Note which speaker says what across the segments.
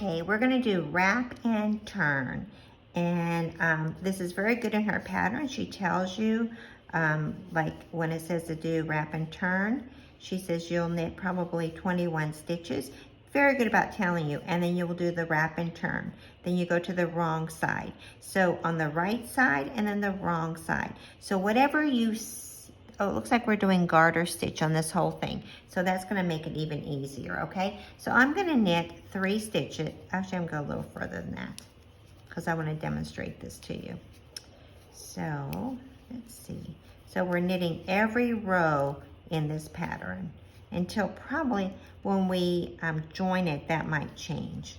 Speaker 1: Okay, we're gonna do wrap and turn. And this is very good in her pattern. She tells you, like when it says to do wrap and turn, she says you'll knit probably 21 stitches. Very good about telling you. And then you will do the wrap and turn. Then you go to the wrong side. So on the right side and then the wrong side. So whatever you oh, it looks like we're doing garter stitch on this whole thing. So that's gonna make it even easier, okay? So I'm gonna knit 3 stitches. Actually, I'm gonna go a little further than that because I wanna demonstrate this to you. So, let's see. So we're knitting every row in this pattern until probably when we join it, that might change.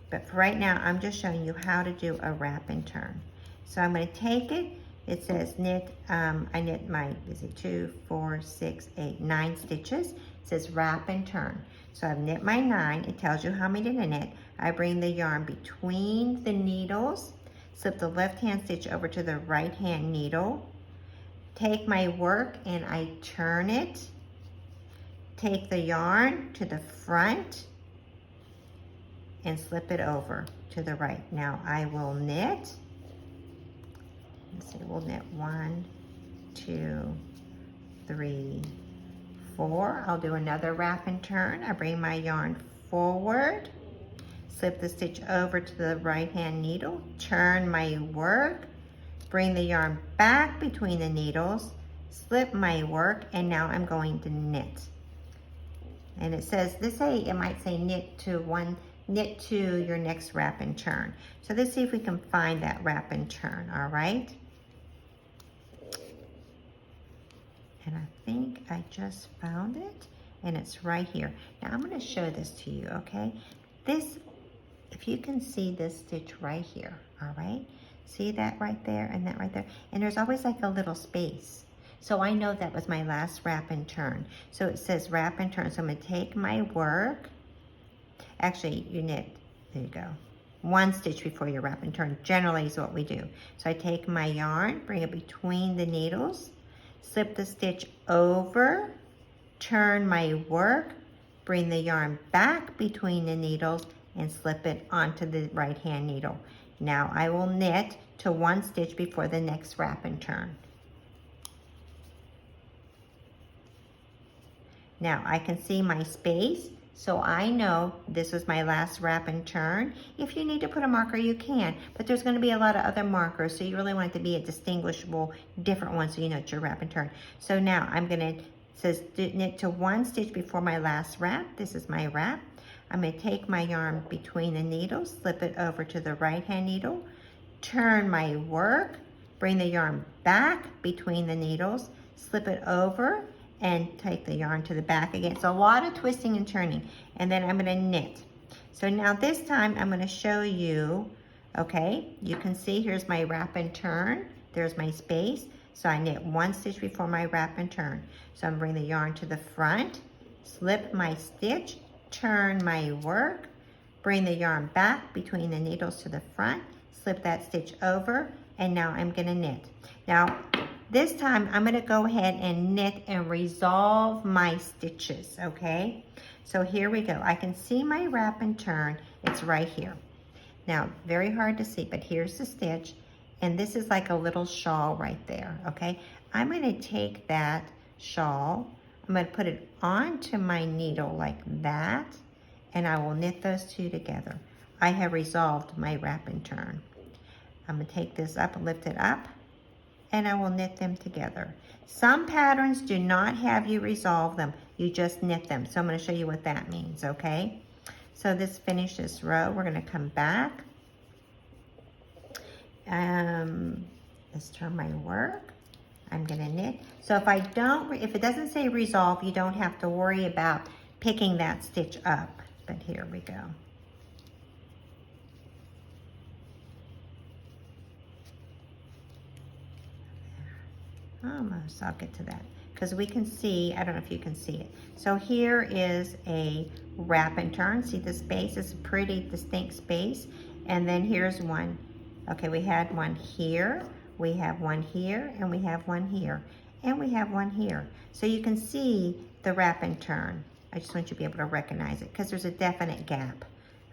Speaker 1: But for right now, I'm just showing you how to do a wrap and turn. So I'm gonna take it. It says knit, I knit my, 2, 4, 6, 8, 9 stitches. It says wrap and turn. So I've knit my 9. It tells you how many to knit. I bring the yarn between the needles, slip the left-hand stitch over to the right-hand needle, take my work and I turn it, take the yarn to the front and slip it over to the right. Now I will knit. Let's see, we'll knit 1, 2, 3, 4. I'll do another wrap and turn. I bring my yarn forward, slip the stitch over to the right hand needle, turn my work, bring the yarn back between the needles, slip my work, and now I'm going to knit. And it says, it might say knit to your next wrap and turn. So let's see if we can find that wrap and turn, all right? And I think I just found it, and it's right here. Now I'm gonna show this to you, okay? This, if you can see this stitch right here, all right? See that right there and that right there? And there's always like a little space. So I know that was my last wrap and turn. So it says wrap and turn. So I'm gonna take my work. Actually, you knit, there you go. 1 stitch before your wrap and turn, generally is what we do. So I take my yarn, bring it between the needles, slip the stitch over, turn my work, bring the yarn back between the needles and slip it onto the right hand needle. Now I will knit to 1 stitch before the next wrap and turn. Now I can see my space, so I know this was my last wrap and turn. If you need to put a marker, you can, but there's gonna be a lot of other markers, so you really want it to be a distinguishable, different one, so you know it's your wrap and turn. So now I'm gonna, it says knit to 1 stitch before my last wrap. This is my wrap. I'm gonna take my yarn between the needles, slip it over to the right hand needle, turn my work, bring the yarn back between the needles, slip it over, and take the yarn to the back again. So a lot of twisting and turning, and then I'm gonna knit. So now this time I'm gonna show you, okay, you can see here's my wrap and turn, there's my space. So I knit 1 stitch before my wrap and turn. So I'm bringing the yarn to the front, slip my stitch, turn my work, bring the yarn back between the needles to the front, slip that stitch over, and now I'm gonna knit. Now, this time I'm gonna go ahead and knit and resolve my stitches, okay? So here we go. I can see my wrap and turn, it's right here. Now, very hard to see, but here's the stitch, and this is like a little shawl right there, okay? I'm gonna take that shawl, I'm gonna put it onto my needle like that, and I will knit those 2 together. I have resolved my wrap and turn. I'm gonna take this up and lift it up, and I will knit them together. Some patterns do not have you resolve them, you just knit them. So I'm gonna show you what that means, okay? So this finished this row, we're gonna come back. Let's turn my work. I'm gonna knit. So if if it doesn't say resolve, you don't have to worry about picking that stitch up. But here we go. Almost, I'll get to that. Because we can see, I don't know if you can see it. So here is a wrap and turn. See the space? It's a pretty distinct space. And then here's one. Okay, we had one here, we have one here, and we have one here, and we have one here. So you can see the wrap and turn. I just want you to be able to recognize it because there's a definite gap.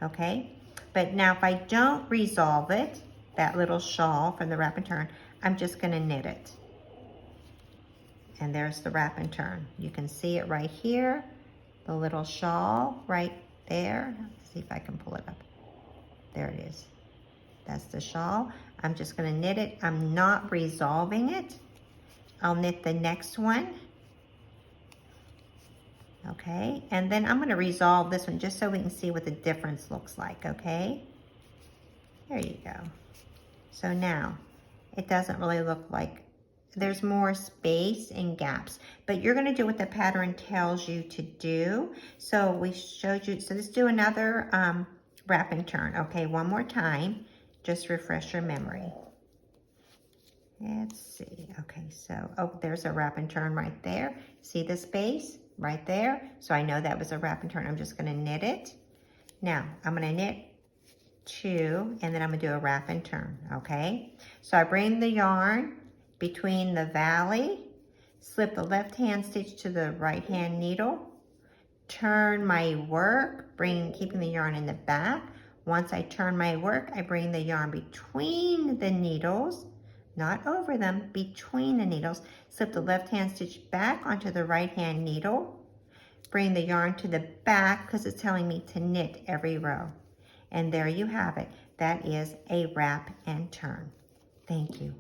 Speaker 1: okay? But now if I don't resolve it, that little shawl from the wrap and turn, I'm just gonna knit it. And there's the wrap and turn. You can see it right here, the little shawl right there. Let's see if I can pull it up. There it is. That's the shawl. I'm just gonna knit it. I'm not resolving it. I'll knit the next one. Okay, and then I'm gonna resolve this one just so we can see what the difference looks like, okay? There you go. So now, it doesn't really look like, there's more space and gaps, but you're gonna do what the pattern tells you to do. So we showed you, so let's do another wrap and turn. Okay, one more time, just refresh your memory. Let's see, okay, so, oh, there's a wrap and turn right there. See the space right there? So I know that was a wrap and turn. I'm just gonna knit it. Now, I'm gonna knit 2, and then I'm gonna do a wrap and turn, okay? So I bring the yarn between the valley, slip the left hand stitch to the right hand needle, turn my work, keeping the yarn in the back. Once I turn my work, I bring the yarn between the needles, not over them, between the needles, slip the left hand stitch back onto the right hand needle, bring the yarn to the back because it's telling me to knit every row. And there you have it. That is a wrap and turn. Thank you.